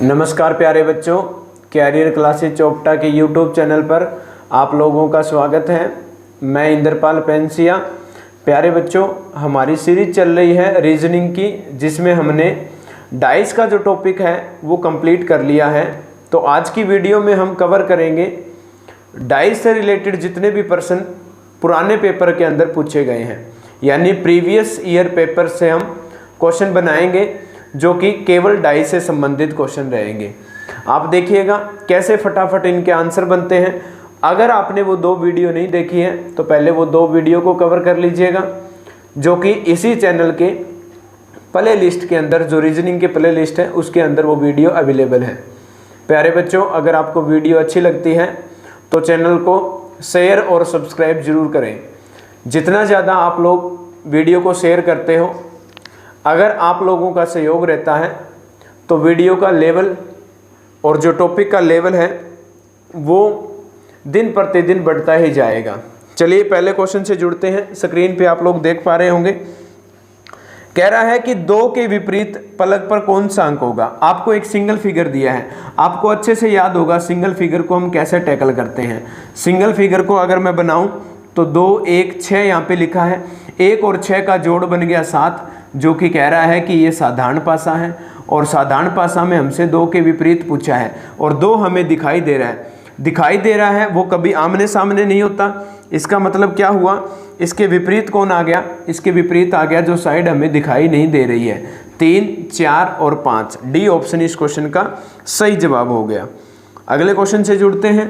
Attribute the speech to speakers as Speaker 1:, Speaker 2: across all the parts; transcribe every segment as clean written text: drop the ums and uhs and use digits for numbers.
Speaker 1: नमस्कार प्यारे बच्चों, कैरियर क्लासेस चोपटा के यूट्यूब चैनल पर आप लोगों का स्वागत है। मैं इंद्रपाल पेंसिया। प्यारे बच्चों, हमारी सीरीज चल रही है रीजनिंग की, जिसमें हमने डाइस का जो टॉपिक है वो कंप्लीट कर लिया है। तो आज की वीडियो में हम कवर करेंगे डाइस से रिलेटेड जितने भी प्रश्न पुराने पेपर के अंदर पूछे गए हैं, यानी प्रीवियस ईयर पेपर से हम क्वेश्चन बनाएंगे जो कि केवल डाइस से संबंधित क्वेश्चन रहेंगे। आप देखिएगा कैसे फटाफट इनके आंसर बनते हैं। अगर आपने वो 2 वीडियो नहीं देखी है तो पहले वो 2 वीडियो को कवर कर लीजिएगा, जो कि इसी चैनल के प्ले लिस्ट के अंदर, जो रीजनिंग के प्ले लिस्ट है उसके अंदर वो वीडियो अवेलेबल है। प्यारे बच्चों, अगर आपको वीडियो अच्छी लगती है तो चैनल को शेयर और सब्सक्राइब जरूर करें। जितना ज़्यादा आप लोग वीडियो को शेयर करते हो, अगर आप लोगों का सहयोग रहता है तो वीडियो का लेवल और जो टॉपिक का लेवल है वो दिन प्रतिदिन बढ़ता ही जाएगा। चलिए पहले क्वेश्चन से जुड़ते हैं। स्क्रीन पे आप लोग देख पा रहे होंगे, कह रहा है कि 2 के विपरीत पलक पर कौन सा अंक होगा। आपको एक सिंगल फिगर दिया है, आपको अच्छे से याद होगा सिंगल फिगर को हम कैसे टैकल करते हैं। सिंगल फिगर को अगर मैं बनाऊं तो 2, 1, 6 यहाँ पे लिखा है। 1 और 6 का जोड़ बन गया 7, जो कि कह रहा है कि ये साधारण पासा है, और साधारण पासा में हमसे 2 के विपरीत पूछा है और 2 हमें दिखाई दे रहा है। वो कभी आमने सामने नहीं होता। इसका मतलब क्या हुआ, इसके विपरीत कौन आ गया? इसके विपरीत आ गया जो साइड हमें दिखाई नहीं दे रही है। 3, 4 और 5, डी ऑप्शन इस क्वेश्चन का सही जवाब हो गया। अगले क्वेश्चन से जुड़ते हैं।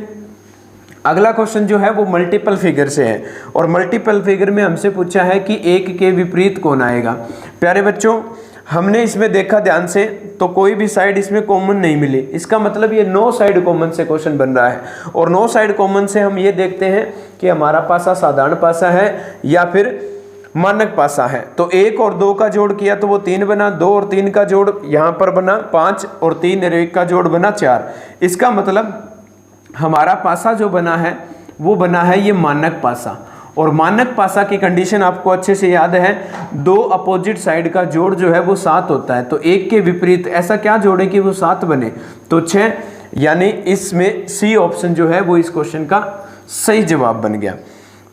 Speaker 1: अगला क्वेश्चन जो है वो मल्टीपल फिगर से है, और मल्टीपल फिगर में हमसे पूछा है कि 1 के विपरीत कौन आएगा। प्यारे बच्चों, हमने इसमें देखा ध्यान से तो कोई भी साइड इसमें कॉमन नहीं मिली। इसका मतलब ये 9 साइड कॉमन से क्वेश्चन बन रहा है, और 9 साइड कॉमन से हम ये देखते हैं कि हमारा पासा साधारण पासा है या फिर मानक पासा है। तो 1 और 2 का जोड़ किया तो वो 3 बना, 2 और 3 का जोड़ यहाँ पर बना 5, और 3 और 1 का जोड़ बना 4। इसका मतलब हमारा पासा जो बना है वो बना है ये मानक पासा। और मानक पासा की कंडीशन आपको अच्छे से याद है, 2 अपोजिट साइड का जोड़ जो है वो 7 होता है। तो 1 के विपरीत ऐसा क्या जोड़े कि वो 7 बने, तो 6, यानी इसमें सी ऑप्शन जो है वो इस क्वेश्चन का सही जवाब बन गया।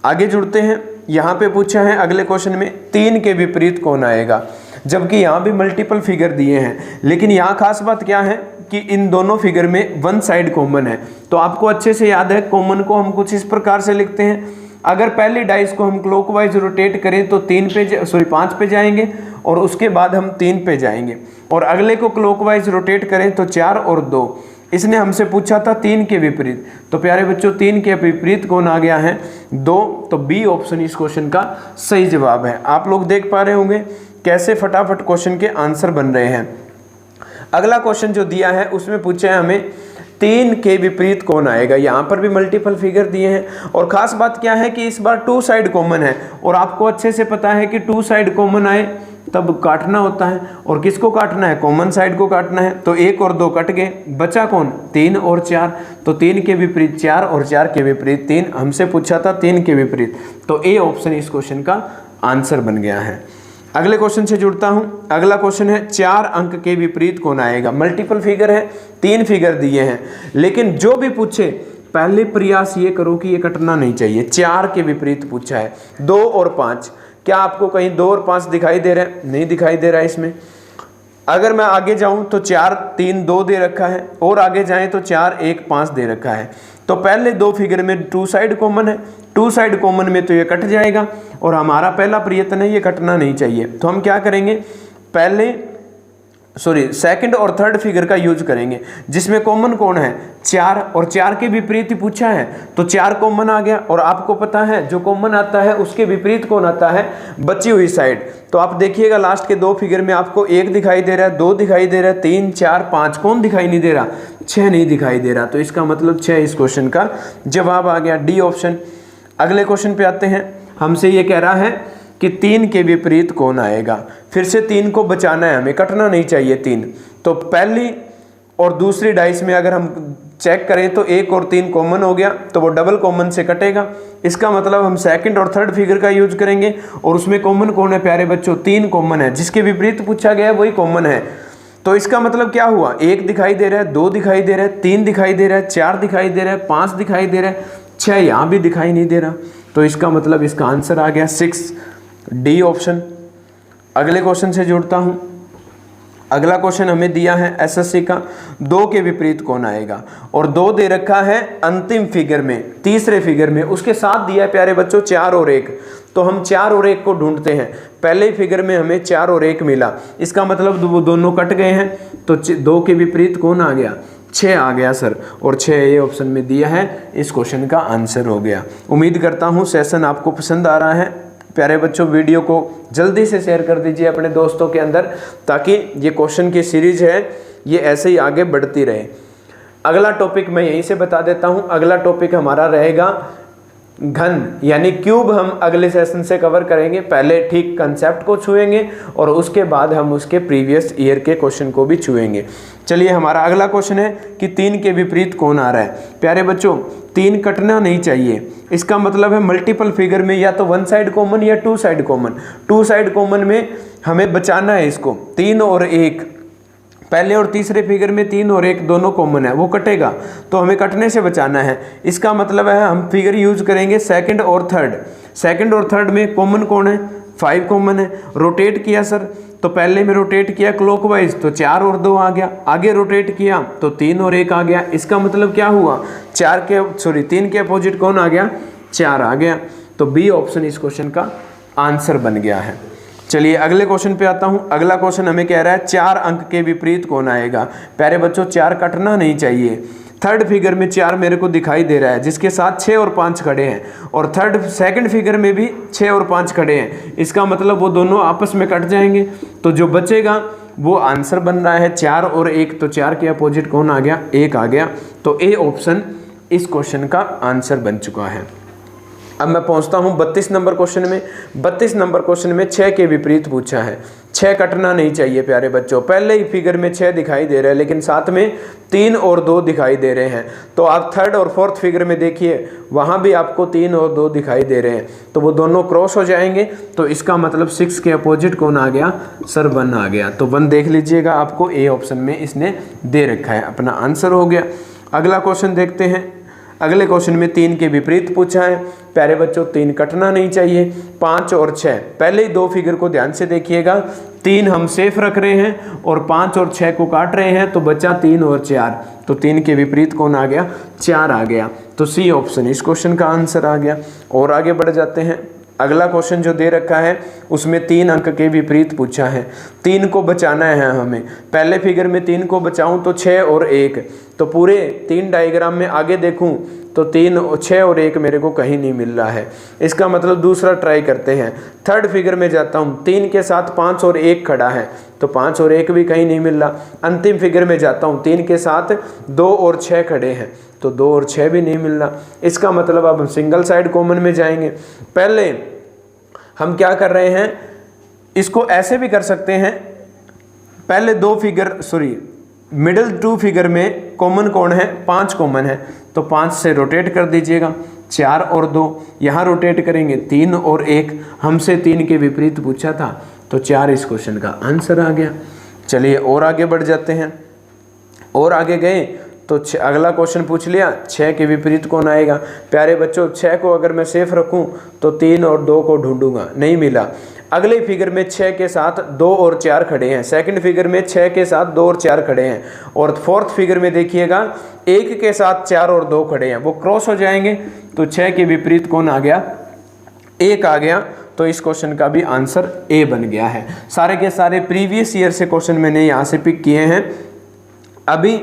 Speaker 1: आगे जुड़ते हैं। यहाँ पे पूछा है अगले क्वेश्चन में 3 के विपरीत कौन आएगा, जबकि यहाँ भी मल्टीपल फिगर दिए हैं, लेकिन यहाँ खास बात क्या है कि इन दोनों फिगर में 1 साइड कॉमन है। तो आपको अच्छे से याद है, कॉमन को हम कुछ इस प्रकार से लिखते हैं। अगर पहली डाइस को हम क्लॉकवाइज रोटेट करें तो 5 पे जाएंगे, और उसके बाद हम 3 पे जाएंगे, और अगले को क्लॉकवाइज रोटेट करें तो 4 और 2। इसने हमसे पूछा था 3 के विपरीत। तो प्यारे बच्चों, 3 के विपरीत कौन आ गया है? 2। तो बी ऑप्शन इस क्वेश्चन का सही जवाब है। आप लोग देख पा रहे होंगे कैसे फटाफट क्वेश्चन के आंसर बन रहे हैं। अगला क्वेश्चन जो दिया है उसमें पूछा है हमें 3 के विपरीत कौन आएगा। यहाँ पर भी मल्टीपल फिगर दिए हैं, और खास बात क्या है कि इस बार 2 साइड कॉमन है, और आपको अच्छे से पता है कि 2 साइड कॉमन आए तब काटना होता है। और किसको काटना है? कॉमन साइड को काटना है। तो 1 और 2 कट गए, बचा कौन? 3 और 4। तो 3 के विपरीत 4 और 4 के विपरीत 3। हमसे पूछा था 3 के विपरीत, तो ए ऑप्शन इस क्वेश्चन का आंसर बन गया है। अगले क्वेश्चन से जुड़ता हूं। अगला क्वेश्चन है 4 अंक के विपरीत कौन आएगा। मल्टीपल फिगर है, 3 फिगर दिए हैं, लेकिन जो भी पूछे पहले प्रयास ये करो कि ये कटना नहीं चाहिए। 4 के विपरीत पूछा है, 2 और 5। क्या आपको कहीं 2 और 5 दिखाई दे रहा है? नहीं दिखाई दे रहा है इसमें। अगर मैं आगे जाऊं तो 4, 3, 2 दे रखा है, और आगे जाएं तो 4, 1, 5 दे रखा है। तो पहले 2 फिगर में 2 साइड कॉमन है, 2 साइड कॉमन में तो ये कट जाएगा, और हमारा पहला प्रयत्न है ये कटना नहीं चाहिए। तो हम क्या करेंगे, सेकंड और थर्ड फिगर का यूज करेंगे, जिसमें कॉमन कौन है? 4, और 4 के विपरीत ही पूछा है तो 4 कॉमन आ गया। और आपको पता है जो कॉमन आता है उसके विपरीत कौन आता है? बची हुई साइड। तो आप देखिएगा लास्ट के 2 फिगर में आपको 1 दिखाई दे रहा है, 2 दिखाई दे रहा है, 3, 4, 5 कौन दिखाई नहीं दे रहा? 6 नहीं दिखाई दे रहा। तो इसका मतलब 6 इस क्वेश्चन का जवाब आ गया, डी ऑप्शन। अगले क्वेश्चन पे आते हैं। हमसे ये कह रहा है कि 3 के विपरीत कौन आएगा। फिर से 3 को बचाना है हमें, कटना नहीं चाहिए 3। तो पहली और दूसरी डाइस में अगर हम चेक करें तो 1 और 3 कॉमन हो गया, तो वो डबल कॉमन से कटेगा। इसका मतलब हम सेकंड और थर्ड फिगर का यूज करेंगे, और उसमें कॉमन कौन है प्यारे बच्चों? 3 कॉमन है, जिसके विपरीत पूछा गया है वही कॉमन है। तो इसका मतलब क्या हुआ, 1 दिखाई दे रहा है, 2 दिखाई दे रहा है, 3 दिखाई दे रहा है, 4 दिखाई दे रहा है, 5 दिखाई दे रहा है, 6 यहाँ भी दिखाई नहीं दे रहा। तो इसका मतलब इसका आंसर आ गया 6 डी ऑप्शन। अगले क्वेश्चन से जुड़ता हूँ। अगला क्वेश्चन हमें दिया है एसएससी का, 2 के विपरीत कौन आएगा, और 2 दे रखा है अंतिम फिगर में, तीसरे फिगर में, उसके साथ दिया है प्यारे बच्चों 4 और 1। तो हम 4 और 1 को ढूंढते हैं। पहले फिगर में हमें 4 और 1 मिला, इसका मतलब वो दोनों कट गए हैं। तो 2 के विपरीत कौन आ गया, 6 आ गया सर, और 6 ये ऑप्शन में दिया है, इस क्वेश्चन का आंसर हो गया। उम्मीद करता हूँ सेशन आपको पसंद आ रहा है। प्यारे बच्चों, वीडियो को जल्दी से शेयर कर दीजिए अपने दोस्तों के अंदर, ताकि ये क्वेश्चन की सीरीज है ये ऐसे ही आगे बढ़ती रहे। अगला टॉपिक मैं यहीं से बता देता हूँ। अगला टॉपिक हमारा रहेगा घन यानी क्यूब। हम अगले सेशन से कवर करेंगे। पहले ठीक कंसेप्ट को छुएंगे और उसके बाद हम उसके प्रीवियस ईयर के क्वेश्चन को भी छुएंगे। चलिए, हमारा अगला क्वेश्चन है कि 3 के विपरीत कौन आ रहा है। प्यारे बच्चों, 3 कटना नहीं चाहिए। इसका मतलब है मल्टीपल फिगर में या तो 1 साइड कॉमन या 2 साइड कॉमन। 2 साइड कॉमन में हमें बचाना है इसको। 3 और 1, पहले और तीसरे फिगर में 3 और 1 दोनों कॉमन है, वो कटेगा, तो हमें कटने से बचाना है। इसका मतलब है हम फिगर यूज करेंगे सेकंड और थर्ड। सेकंड और थर्ड में कॉमन कौन है, 5 कॉमन है। रोटेट किया सर, तो पहले में रोटेट किया क्लॉकवाइज, तो 4 और 2 आ गया। आगे रोटेट किया तो 3 और 1 आ गया। इसका मतलब क्या हुआ, 3 के अपोजिट कौन आ गया, 4 आ गया। तो बी ऑप्शन इस क्वेश्चन का आंसर बन गया है। चलिए अगले क्वेश्चन पे आता हूँ। अगला क्वेश्चन हमें कह रहा है 4 अंक के विपरीत कौन आएगा। प्यारे बच्चों, 4 कटना नहीं चाहिए। थर्ड फिगर में 4 मेरे को दिखाई दे रहा है, जिसके साथ 6 और 5 खड़े हैं, और सेकंड फिगर में भी 6 और 5 खड़े हैं। इसका मतलब वो दोनों आपस में कट जाएंगे, तो जो बचेगा वो आंसर बन रहा है 4 और 1। तो 4 के अपोजिट कौन आ गया, 1 आ गया। तो ए ऑप्शन इस क्वेश्चन का आंसर बन चुका है। अब मैं पहुंचता हूं 32 नंबर क्वेश्चन में। 32 नंबर क्वेश्चन में 6 के विपरीत पूछा है। 6 कटना नहीं चाहिए प्यारे बच्चों। पहले ही फिगर में 6 दिखाई दे रहा है, लेकिन साथ में 3 और 2 दिखाई दे रहे हैं। तो आप थर्ड और फोर्थ फिगर में देखिए, वहां भी आपको 3 और 2 दिखाई दे रहे हैं, तो वो दोनों क्रॉस हो जाएंगे। तो इसका मतलब 6 के अपोजिट कौन आ गया, सर 1 आ गया। तो 1 देख लीजिएगा, आपको ए ऑप्शन में इसने दे रखा है, अपना आंसर हो गया। अगला क्वेश्चन देखते हैं। अगले क्वेश्चन में 3 के विपरीत पूछा है। प्यारे बच्चों, 3 कटना नहीं चाहिए। 5 और 6, पहले ही 2 फिगर को ध्यान से देखिएगा। 3 हम सेफ रख रहे हैं और 5 और 6 को काट रहे हैं, तो बचा 3 और 4। तो 3 के विपरीत कौन आ गया, 4 आ गया। तो सी ऑप्शन इस क्वेश्चन का आंसर आ गया। और आगे बढ़ जाते हैं। अगला क्वेश्चन जो दे रखा है उसमें 3 अंक के विपरीत पूछा है। 3 को बचाना है हमें। पहले फिगर में 3 को बचाऊं तो 6 और 1, तो पूरे 3 डायग्राम में आगे देखूं तो 6 और 1 मेरे को कहीं नहीं मिल रहा है। इसका मतलब दूसरा ट्राई करते हैं। थर्ड फिगर में जाता हूं, 3 के साथ 5 और 1 खड़ा है, तो 5 और 1 भी कहीं नहीं मिल रहा। अंतिम फिगर में जाता हूं, 3 के साथ 2 और 6 खड़े हैं, तो 2 और 6 भी नहीं मिल रहा। इसका मतलब अब हम सिंगल साइड कॉमन में जाएंगे। पहले हम क्या कर रहे हैं, इसको ऐसे भी कर सकते हैं। पहले मिडिल 2 फिगर में कॉमन कौन है, 5 कॉमन है, तो 5 से रोटेट कर दीजिएगा। 4 और 2 यहाँ रोटेट करेंगे, 3 और 1 हमसे 3 के विपरीत पूछा था, तो 4 इस क्वेश्चन का आंसर आ गया। चलिए और आगे बढ़ जाते हैं। और आगे गए तो अगला क्वेश्चन पूछ लिया, 6 के विपरीत कौन आएगा। प्यारे बच्चों, 6 को अगर मैं सेफ रखूं तो 3 और 2 को ढूंढूंगा, नहीं मिला। अगले फिगर में 6 के साथ 2 और 4 खड़े हैं। सेकंड फिगर में 6 के साथ 2 और 4 खड़े हैं, और फोर्थ फिगर में देखिएगा 1 के साथ 4 और 2 खड़े हैं, वो क्रॉस हो जाएंगे। तो 6 के विपरीत कौन आ गया, 1 आ गया। तो इस क्वेश्चन का भी आंसर ए बन गया है। सारे के सारे प्रीवियस ईयर से क्वेश्चन मैंने यहाँ से पिक किए हैं। अभी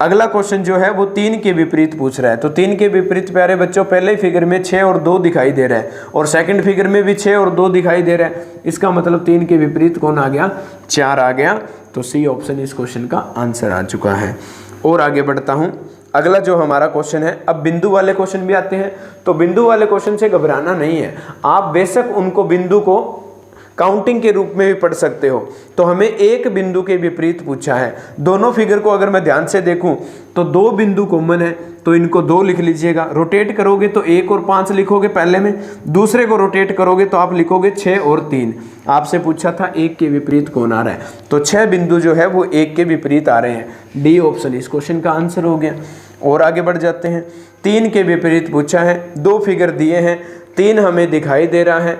Speaker 1: अगला क्वेश्चन जो है वो 3 के विपरीत पूछ रहा है। तो 3 के विपरीत प्यारे बच्चों, पहले फिगर में 6 और 2 दिखाई दे रहा है, और सेकंड फिगर में भी 6 और 2 दिखाई दे रहा है। इसका मतलब 3 के विपरीत कौन आ गया, 4 आ गया। तो सी ऑप्शन इस क्वेश्चन का आंसर आ चुका है। और आगे बढ़ता हूँ। अगला जो हमारा क्वेश्चन है, अब बिंदु वाले क्वेश्चन भी आते हैं। तो बिंदु वाले क्वेश्चन से घबराना नहीं है, आप बेशक उनको बिंदु को काउंटिंग के रूप में भी पढ़ सकते हो। तो हमें एक बिंदु के विपरीत पूछा है। दोनों फिगर को अगर मैं ध्यान से देखूं तो 2 बिंदु कॉमन है, तो इनको 2 लिख लीजिएगा। रोटेट करोगे तो 1 और 5 लिखोगे पहले में, दूसरे को रोटेट करोगे तो आप लिखोगे 6 और 3। आपसे पूछा था 1 के विपरीत कौन आ रहा है, तो 6 बिंदु जो है वो 1 के विपरीत आ रहे हैं। डी ऑप्शन इस क्वेश्चन का आंसर हो गया। और आगे बढ़ जाते हैं। 3 के विपरीत पूछा है, 2 फिगर दिए हैं, 3 हमें दिखाई दे रहा है।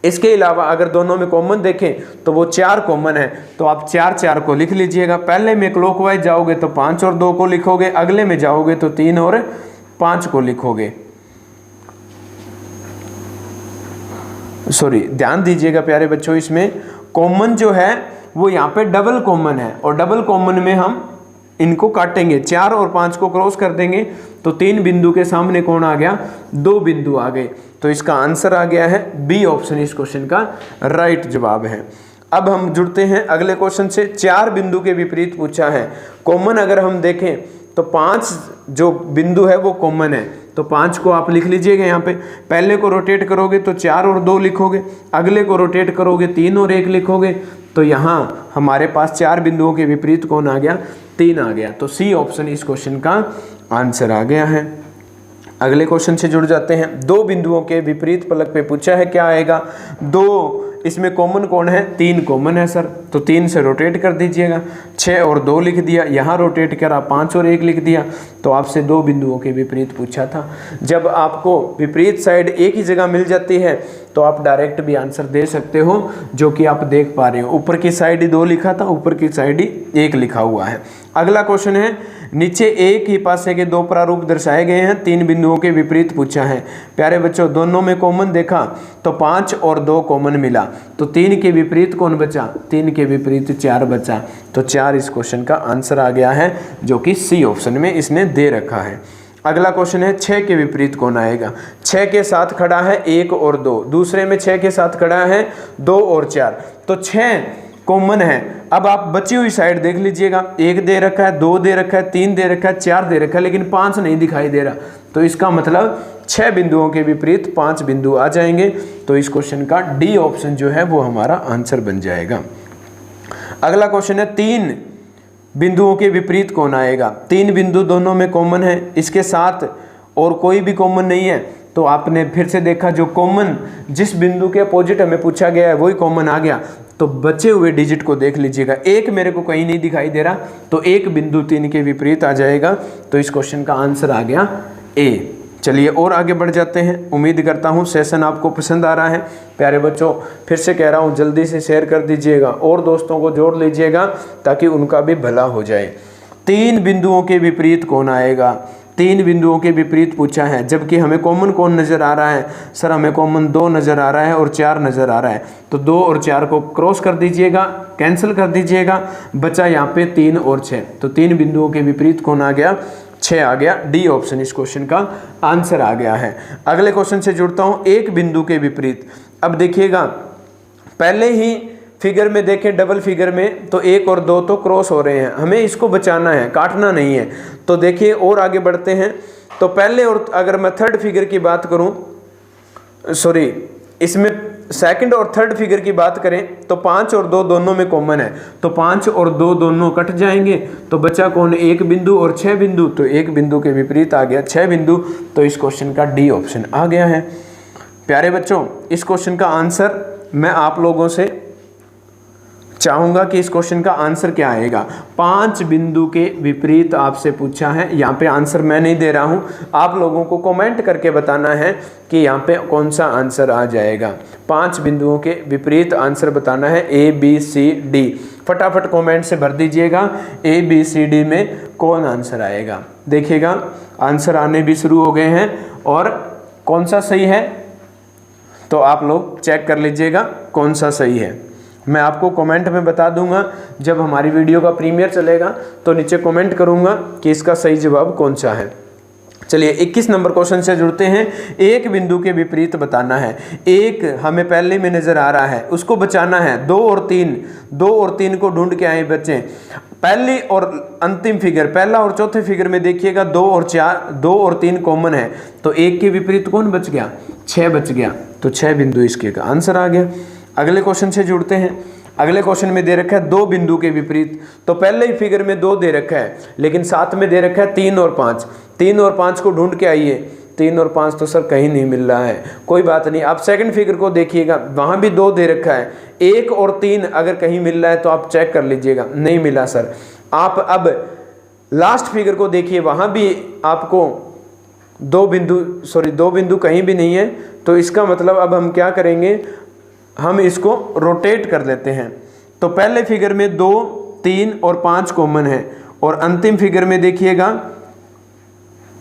Speaker 1: इसके अलावा अगर दोनों में कॉमन देखें तो वो 4 कॉमन है, तो आप 4 4 को लिख लीजिएगा। पहले में क्लॉकवाइज जाओगे तो 5 और 2 को लिखोगे, अगले में जाओगे तो 3 और 5 को लिखोगे। सॉरी, ध्यान दीजिएगा प्यारे बच्चों, इसमें कॉमन जो है वो यहाँ पे डबल कॉमन है, और डबल कॉमन में हम इनको काटेंगे, 4 और 5 को क्रॉस कर देंगे तो 3 बिंदु के सामने कौन आ गया, 2 बिंदु आ गए। तो इसका आंसर आ गया है बी ऑप्शन इस क्वेश्चन का राइट जवाब है। अब हम जुड़ते हैं अगले क्वेश्चन से। 4 बिंदु के विपरीत पूछा है। कॉमन अगर हम देखें तो 5 जो बिंदु है वो कॉमन है, तो 5 को आप लिख लीजिएगा यहाँ पे। पहले को रोटेट करोगे तो 4 और 2 लिखोगे, अगले को रोटेट करोगे 3 और 1 लिखोगे। तो यहाँ हमारे पास 4 बिंदुओं के विपरीत कौन आ गया, 3 आ गया। तो सी ऑप्शन इस क्वेश्चन का आंसर आ गया है। अगले क्वेश्चन से जुड़ जाते हैं। 2 बिंदुओं के विपरीत फलक पे पूछा है, क्या आएगा, 2 इसमें कॉमन कौन है, 3 कॉमन है सर, तो 3 से रोटेट कर दीजिएगा। 6 और 2 लिख दिया, यहाँ रोटेट करा 5 और 1 लिख दिया। तो आपसे 2 बिंदुओं के विपरीत पूछा था। जब आपको विपरीत साइड एक ही जगह मिल जाती है तो आप डायरेक्ट भी आंसर दे सकते हो, जो कि आप देख पा रहे हो। ऊपर की साइड ही 2 लिखा था, ऊपर की साइड ही 1 लिखा हुआ है। अगला क्वेश्चन है, नीचे एक ही पासे के 2 प्रारूप दर्शाए गए हैं, 3 बिंदुओं के विपरीत पूछा है। प्यारे बच्चों, दोनों में कॉमन देखा तो 5 और 2 कॉमन मिला, तो 3 के विपरीत कौन बचा, 3 के विपरीत 4 बचा। तो 4 इस क्वेश्चन का आंसर आ गया है, जो कि सी ऑप्शन में इसने दे रखा है। अगला क्वेश्चन है, 6 के विपरीत कौन आएगा। 6 के साथ खड़ा है 1 और 2, दूसरे में 6 के साथ खड़ा है 2 और 4, तो 6 कॉमन है। अब आप बची हुई साइड देख लीजिएगा, 1 दे रखा है, 2 दे रखा है, 3 दे रखा है, 4 दे रखा है, लेकिन 5 नहीं दिखाई दे रहा। तो इसका मतलब 6 बिंदुओं के विपरीत 5 बिंदु आ जाएंगे। तो इस क्वेश्चन का डी ऑप्शन जो है वो हमारा आंसर बन जाएगा। अगला क्वेश्चन है, 3 बिंदुओं के विपरीत कौन आएगा। 3 बिंदु दोनों में कॉमन है, इसके साथ और कोई भी कॉमन नहीं है। तो आपने फिर से देखा, जो कॉमन जिस बिंदु के अपोजिट हमें पूछा गया है वही कॉमन आ गया। तो बचे हुए डिजिट को देख लीजिएगा, 1 मेरे को कहीं नहीं दिखाई दे रहा, तो 1 बिंदु 3 के विपरीत आ जाएगा। तो इस क्वेश्चन का आंसर आ गया ए। चलिए और आगे बढ़ जाते हैं। उम्मीद करता हूँ सेशन आपको पसंद आ रहा है। प्यारे बच्चों, फिर से कह रहा हूँ, जल्दी से शेयर कर दीजिएगा और दोस्तों को जोड़ लीजिएगा ताकि उनका भी भला हो जाए। 3 बिंदुओं के विपरीत कौन आएगा। 3 बिंदुओं के विपरीत पूछा है, जबकि हमें कॉमन कौन नज़र आ रहा है। सर हमें कॉमन 2 नज़र आ रहा है और 4 नज़र आ रहा है। तो 2 और 4 को क्रॉस कर दीजिएगा, कैंसिल कर दीजिएगा, बचा यहाँ पे 3 और 6। तो 3 बिंदुओं के विपरीत कौन आ गया, 6 आ गया। डी ऑप्शन इस क्वेश्चन का आंसर आ गया है। अगले क्वेश्चन से जुड़ता हूँ, 1 बिंदु के विपरीत। अब देखिएगा, पहले ही फिगर में देखें, डबल फिगर में तो 1 और 2 तो क्रॉस हो रहे हैं, हमें इसको बचाना है, काटना नहीं है। तो देखिए और आगे बढ़ते हैं। तो पहले, और अगर मैं थर्ड फिगर की बात करूं, सॉरी इसमें सेकंड और थर्ड फिगर की बात करें तो 5 और 2 दोनों में कॉमन है, तो 5 और 2 दोनों कट जाएंगे। तो बचा कौन, 1 बिंदु और 6 बिंदु। तो 1 बिंदु के विपरीत आ गया 6 बिंदु। तो इस क्वेश्चन का डी ऑप्शन आ गया है। प्यारे बच्चों, इस क्वेश्चन का आंसर मैं आप लोगों से चाहूंगा कि इस क्वेश्चन का आंसर क्या आएगा। 5 बिंदु के विपरीत आपसे पूछा है। यहाँ पे आंसर मैं नहीं दे रहा हूँ, आप लोगों को कमेंट करके बताना है कि यहाँ पे कौन सा आंसर आ जाएगा। 5 बिंदुओं के विपरीत आंसर बताना है, A B C D। फटाफट कमेंट से भर दीजिएगा A B C D में कौन आंसर आएगा। देखिएगा आंसर आने भी शुरू हो गए हैं, और कौन सा सही है तो आप लोग चेक कर लीजिएगा कौन सा सही है। मैं आपको कमेंट में बता दूंगा, जब हमारी वीडियो का प्रीमियर चलेगा तो नीचे कमेंट करूंगा कि इसका सही जवाब कौन सा है। चलिए 21 नंबर क्वेश्चन से जुड़ते हैं। 1 बिंदु के विपरीत बताना है। 1 हमें पहले में नजर आ रहा है, उसको बचाना है। 2 और 3 को ढूंढ के आए बच्चे। पहली और अंतिम फिगर, पहला और चौथे फिगर में देखिएगा 2 और 3 कॉमन है, तो 1 के विपरीत कौन बच गया, 6 बच गया। तो 6 बिंदु इसके का आंसर आ गया। अगले क्वेश्चन से जुड़ते हैं। अगले क्वेश्चन में दे रखा है 2 बिंदु के विपरीत। तो पहले ही फिगर में 2 दे रखा है, लेकिन साथ में दे रखा है 3 और 5। 3 और 5 को ढूंढ के आइए। 3 और 5 तो सर कहीं नहीं मिल रहा है, कोई बात नहीं। आप सेकंड फिगर को देखिएगा, वहाँ भी 2 दे रखा है। 1 और 3 अगर कहीं मिल रहा है तो आप चेक कर लीजिएगा, नहीं मिला सर। आप अब लास्ट फिगर को देखिए, वहाँ भी आपको 2 बिंदु कहीं भी नहीं है। तो इसका मतलब अब हम क्या करेंगे, हम इसको रोटेट कर लेते हैं। तो पहले फिगर में 2, 3 और 5 कॉमन है, और अंतिम फिगर में देखिएगा,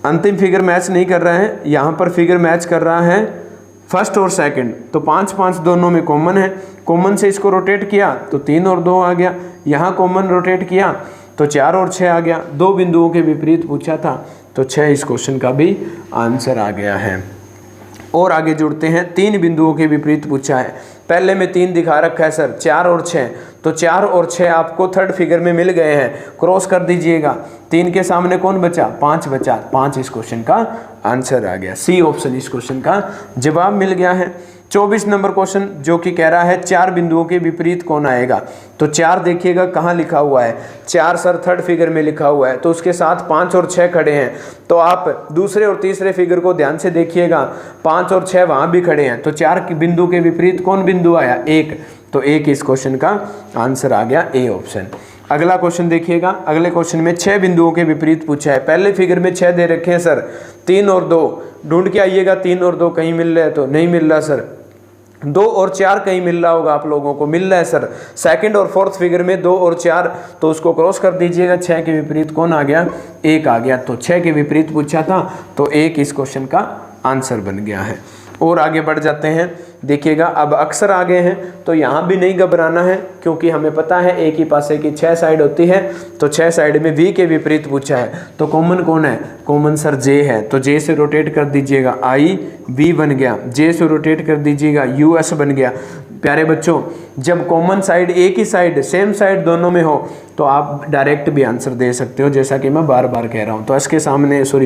Speaker 1: अंतिम फिगर मैच नहीं कर रहा है, यहाँ पर फिगर मैच कर रहा है फर्स्ट और सेकंड। तो 5, 5 दोनों में कॉमन है। कॉमन से इसको रोटेट किया तो 3 और 2 आ गया। यहाँ कॉमन रोटेट किया तो 4 और 6 आ गया। 2 बिंदुओं के विपरीत पूछा था, तो 6 इस क्वेश्चन का भी आंसर आ गया है। और आगे जुड़ते हैं, 3 बिंदुओं के विपरीत पूछा है। पहले में 3 दिखा रखा है सर, 4 और 6। तो 4 और 6 आपको थर्ड फिगर में मिल गए हैं, क्रॉस कर दीजिएगा। 3 के सामने कौन बचा, 5 बचा। 5 इस क्वेश्चन का आंसर आ गया। सी ऑप्शन इस क्वेश्चन का जवाब मिल गया है। 24 नंबर क्वेश्चन जो कि कह रहा है 4 बिंदुओं के विपरीत कौन आएगा। तो 4 देखिएगा कहाँ लिखा हुआ है, 4 सर थर्ड फिगर में लिखा हुआ है, तो उसके साथ 5 और 6 खड़े हैं। तो आप दूसरे और तीसरे फिगर को ध्यान से देखिएगा, 5 और 6 वहाँ भी खड़े हैं। तो 4 बिंदु के विपरीत कौन बिंदु आया, 1। तो 1 इस क्वेश्चन का आंसर आ गया, ए ऑप्शन। अगला क्वेश्चन देखिएगा। अगले क्वेश्चन में 6 बिंदुओं के विपरीत पूछा है। पहले फिगर में 6 दे रखे हैं सर, 3 और 2 ढूंढ के आइएगा। 3 और 2 कहीं मिल रहे हैं तो नहीं मिल रहा सर। 2 और 4 कहीं मिल रहा होगा आप लोगों को, मिल रहा है सर। सेकंड और फोर्थ फिगर में 2 और 4, तो उसको क्रॉस कर दीजिएगा। 6 के विपरीत कौन आ गया, 1 आ गया। तो 6 के विपरीत पूछा था, तो 1 इस क्वेश्चन का आंसर बन गया है। और आगे बढ़ जाते हैं। देखिएगा अब अक्सर आ गए हैं, तो यहाँ भी नहीं घबराना है, क्योंकि हमें पता है एक ही पासे की 6 साइड होती है। तो 6 साइड में V के विपरीत पूछा है, तो कॉमन कौन है, कॉमन सर J है। तो J से रोटेट कर दीजिएगा, I V बन गया। J से रोटेट कर दीजिएगा, US बन गया। प्यारे बच्चों, जब कॉमन साइड एक ही साइड, सेम साइड दोनों में हो, तो आप डायरेक्ट भी आंसर दे सकते हो, जैसा कि मैं बार बार कह रहा हूँ। तो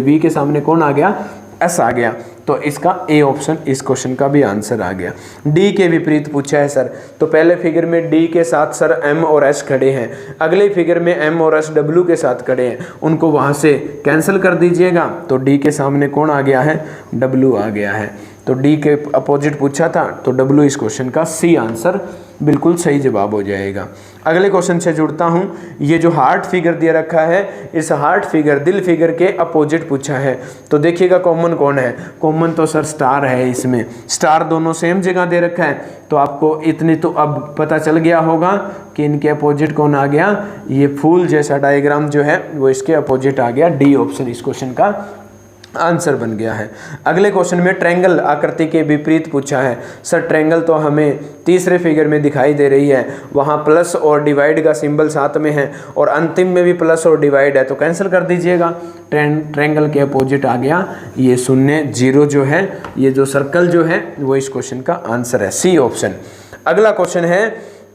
Speaker 1: V के सामने कौन आ गया, S आ गया। तो इसका ए ऑप्शन इस क्वेश्चन का भी आंसर आ गया। डी के विपरीत पूछा है सर, तो पहले फिगर में डी के साथ सर एम और एस खड़े हैं, अगले फिगर में एम और एस डब्ल्यू के साथ खड़े हैं, उनको वहां से कैंसिल कर दीजिएगा। तो डी के सामने कौन आ गया है, डब्ल्यू आ गया है। तो डी के अपोजिट पूछा था, तो डब्ल्यू इस क्वेश्चन का सी आंसर बिल्कुल सही जवाब हो जाएगा। अगले क्वेश्चन से जुड़ता हूं। ये जो हार्ट फिगर दिया रखा है, इस हार्ट फिगर दिल फिगर के अपोजिट पूछा है। तो देखिएगा कॉमन कौन है, कॉमन तो सर स्टार है। इसमें स्टार दोनों सेम जगह दे रखा है, तो आपको इतनी तो अब पता चल गया होगा कि इनके अपोजिट कौन आ गया। ये फूल जैसा डायग्राम जो है वो इसके अपोजिट आ गया। डी ऑप्शन इस क्वेश्चन का आंसर बन गया है। अगले क्वेश्चन में ट्रायंगल आकृति के विपरीत पूछा है। सर ट्रायंगल तो हमें तीसरे फिगर में दिखाई दे रही है, वहाँ प्लस और डिवाइड का सिंबल साथ में है और अंतिम में भी प्लस और डिवाइड है, तो कैंसिल कर दीजिएगा। ट्रायंगल के अपोजिट आ गया ये शून्य, जीरो जो है, ये जो सर्कल जो है वो इस क्वेश्चन का आंसर है, सी ऑप्शन। अगला क्वेश्चन है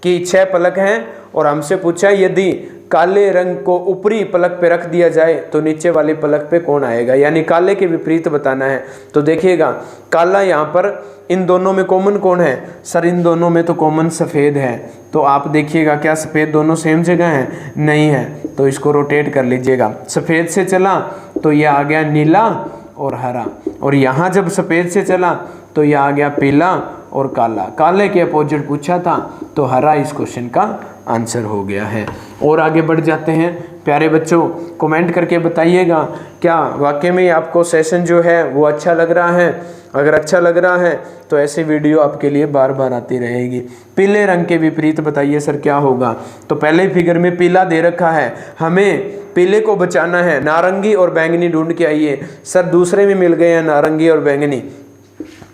Speaker 1: कि 6 पलक हैं और हमसे पूछा यदि काले रंग को ऊपरी पलक पे रख दिया जाए तो नीचे वाली पलक पे कौन आएगा, यानी काले के विपरीत बताना है। तो देखिएगा काला यहाँ पर इन दोनों में कॉमन कौन है, सर इन दोनों में तो कॉमन सफ़ेद है। तो आप देखिएगा क्या सफ़ेद दोनों सेम जगह हैं, नहीं है, तो इसको रोटेट कर लीजिएगा। सफ़ेद से चला तो ये आ गया नीला और हरा, और यहाँ जब सफ़ेद से चला तो ये आ गया पीला और काला। काले के अपोजिट पूछा था तो हरा इस क्वेश्चन का आंसर हो गया है। और आगे बढ़ जाते हैं। प्यारे बच्चों कमेंट करके बताइएगा क्या वाकई में आपको सेशन जो है वो अच्छा लग रहा है। अगर अच्छा लग रहा है तो ऐसी वीडियो आपके लिए बार बार आती रहेगी। पीले रंग के विपरीत बताइए सर क्या होगा। तो पहले फिगर में पीला दे रखा है, हमें पीले को बचाना है, नारंगी और बैंगनी ढूंढ के आइए। सर दूसरे में मिल गए हैं नारंगी और बैंगनी,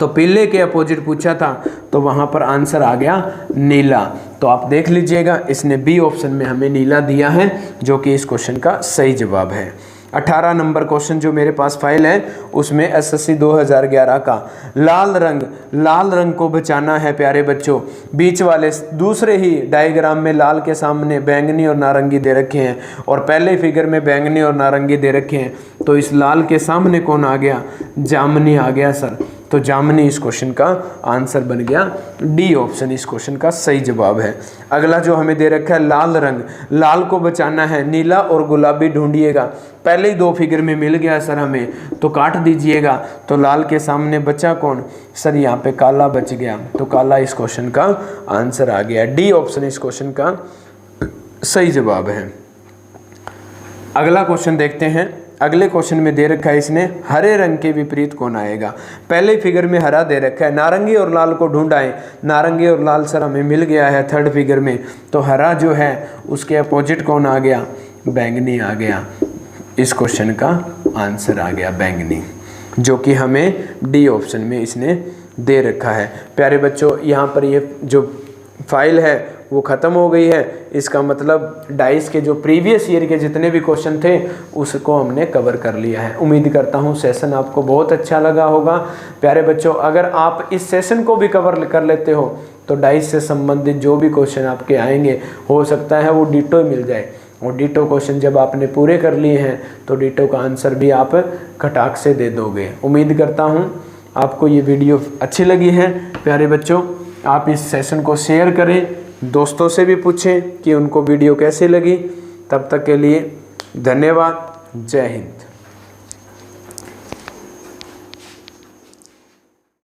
Speaker 1: तो पीले के अपोजिट पूछा था तो वहाँ पर आंसर आ गया नीला। तो आप देख लीजिएगा इसने बी ऑप्शन में हमें नीला दिया है, जो कि इस क्वेश्चन का सही जवाब है। 18 नंबर क्वेश्चन जो मेरे पास फाइल है उसमें एसएससी 2011 का लाल रंग को बचाना है। प्यारे बच्चों बीच वाले दूसरे ही डायग्राम में लाल के सामने बैंगनी और नारंगी दे रखे हैं और पहले फिगर में बैंगनी और नारंगी दे रखे हैं, तो इस लाल के सामने कौन आ गया, जामनी आ गया सर। तो जामुनी इस क्वेश्चन का आंसर बन गया। डी ऑप्शन इस क्वेश्चन का सही जवाब है। अगला जो हमें दे रखा है लाल रंग, लाल को बचाना है, नीला और गुलाबी ढूंढिएगा। पहले ही 2 फिगर में मिल गया सर हमें, तो काट दीजिएगा। तो लाल के सामने बचा कौन सर, यहाँ पे काला बच गया, तो काला इस क्वेश्चन का आंसर आ गया। डी ऑप्शन इस क्वेश्चन का सही जवाब है। अगला क्वेश्चन देखते हैं। अगले क्वेश्चन में दे रखा है इसने, हरे रंग के विपरीत कौन आएगा। पहले फिगर में हरा दे रखा है, नारंगी और लाल को ढूंढाएं। नारंगी और लाल सर हमें मिल गया है 3rd फिगर में, तो हरा जो है उसके अपोजिट कौन आ गया, बैंगनी आ गया। इस क्वेश्चन का आंसर आ गया बैंगनी, जो कि हमें डी ऑप्शन में इसने दे रखा है। प्यारे बच्चों, यहाँ पर ये जो फाइल है वो ख़त्म हो गई है। इसका मतलब डाइस के जो प्रीवियस ईयर के जितने भी क्वेश्चन थे उसको हमने कवर कर लिया है। उम्मीद करता हूँ सेशन आपको बहुत अच्छा लगा होगा। प्यारे बच्चों, अगर आप इस सेशन को भी कवर कर लेते हो तो डाइस से संबंधित जो भी क्वेश्चन आपके आएंगे हो सकता है वो डिटो मिल जाए। और डिटो क्वेश्चन जब आपने पूरे कर लिए हैं तो डिटो का आंसर भी आप खटाक से दे दोगे। उम्मीद करता हूँ आपको ये वीडियो अच्छी लगी है। प्यारे बच्चों, आप इस सेशन को शेयर करें, दोस्तों से भी पूछें कि उनको वीडियो कैसी लगी। तब तक के लिए धन्यवाद। जय हिंद।